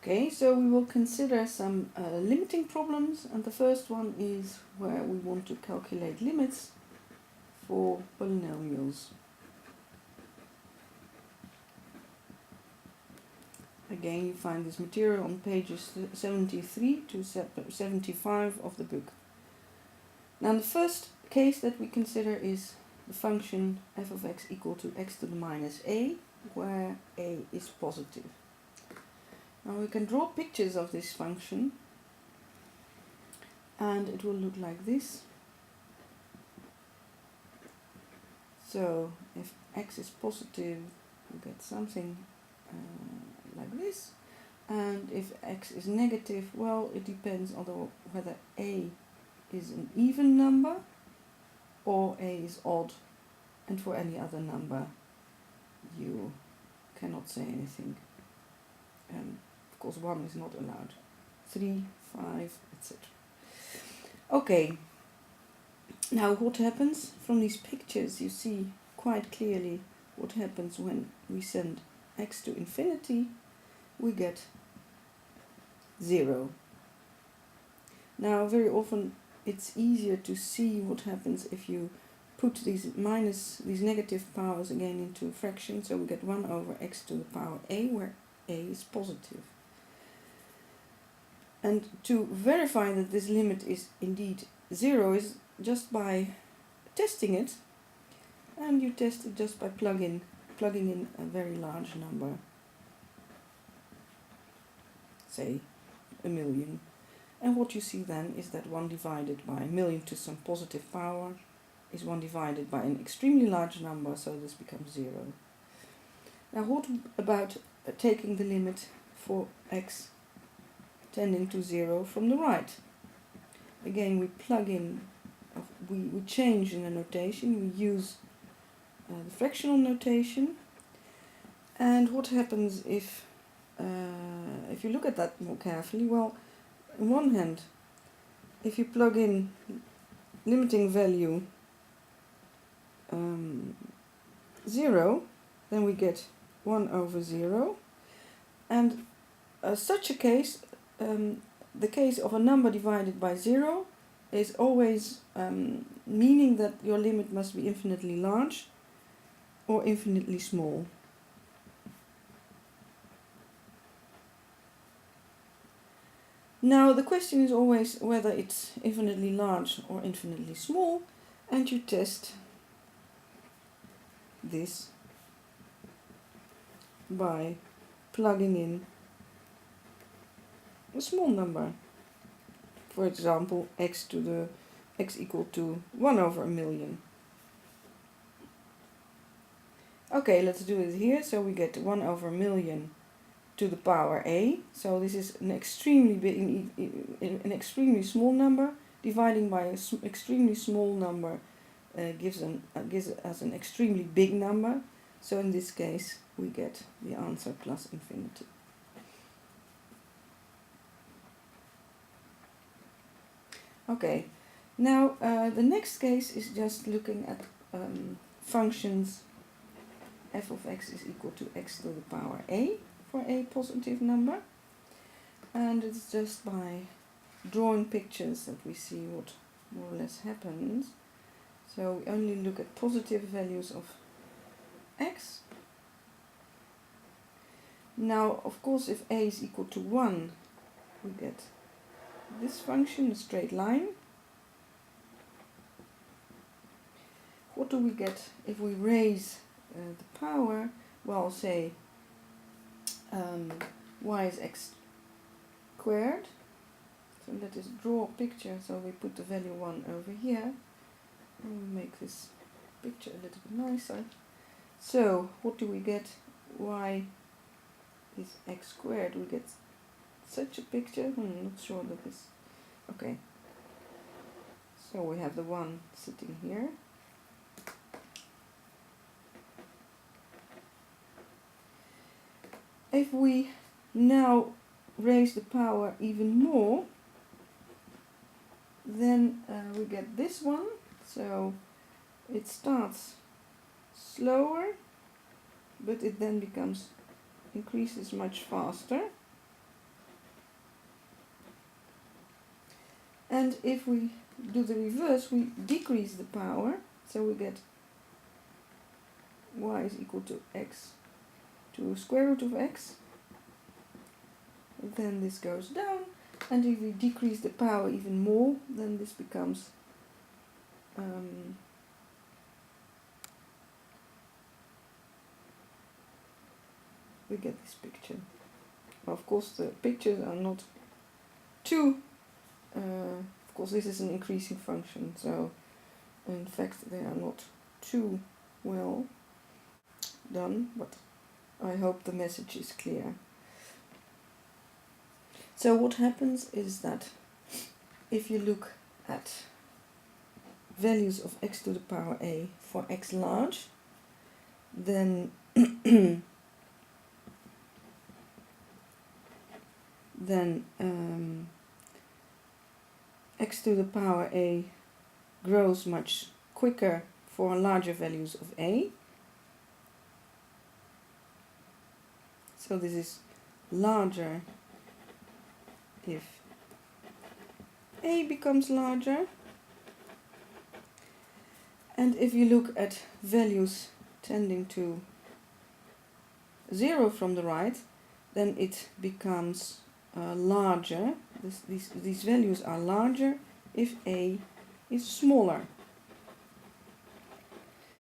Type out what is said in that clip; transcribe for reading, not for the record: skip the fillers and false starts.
Okay, so we will consider some limiting problems, and the first one is where we want to calculate limits for polynomials. Again, you find this material on pages 73 to 75 of the book. Now, the first case that we consider is the function f of x equal to x to the minus a, where a is positive. Now we can draw pictures of this function, and it will look like this. So if x is positive, we get something like this, and if x is negative, well, it depends on whether a is an even number or a is odd, and for any other number you cannot say anything. Of course 1 is not allowed. 3, 5, etc. Okay, now what happens? From these pictures you see quite clearly what happens when we send x to infinity. We get 0. Now very often it's easier to see what happens if you put these negative powers again into a fraction, so we get 1 over x to the power a, where a is positive. And to verify that this limit is indeed 0 is just by testing it, and you test it just by plugging in a very large number, say 1,000,000. And what you see then is that 1 divided by 1,000,000 to some positive power is 1 divided by an extremely large number, so this becomes 0. Now what about taking the limit for x tending to 0 from the right? Again, we plug in, we change in the notation, we use the fractional notation. And what happens if you look at that more carefully? Well, on one hand, if you plug in limiting value 0, then we get 1 over 0. And such a case, the case of a number divided by 0 is always meaning that your limit must be infinitely large or infinitely small. Now the question is always whether it's infinitely large or infinitely small, and you test this by plugging in a small number. For example, x equal to 1 over 1,000,000. Okay, let's do it here. So we get 1 over 1,000,000 to the power a. So this is an extremely big, an extremely small number. Dividing by an extremely small number gives us an extremely big number. So in this case, we get the answer plus infinity. Okay, now the next case is just looking at functions f of x is equal to x to the power a for a positive number. And it's just by drawing pictures that we see what more or less happens. So we only look at positive values of x. Now, of course, if a is equal to 1, we get this function, a straight line. What do we get if we raise the power? Well, say y is x squared. So let us draw a picture. So we put the value 1 over here, and we make this picture a little bit nicer. So what do we get? Y is x squared. We get such a picture. I'm not sure that this. Okay. So we have the 1 sitting here. If we now raise the power even more, then we get this one. So it starts slower, but it then increases much faster. And if we do the reverse, we decrease the power, so we get y is equal to x to square root of x. Then this goes down, and if we decrease the power even more, then this becomes we get this picture. Of course, the pictures are not too, of course this is an increasing function, so in fact they are not too well done, but I hope the message is clear. So what happens is that if you look at values of x to the power a for x large, then x to the power a grows much quicker for larger values of a. So this is larger if a becomes larger. And if you look at values tending to 0 from the right, then it becomes larger. These values are larger if a is smaller.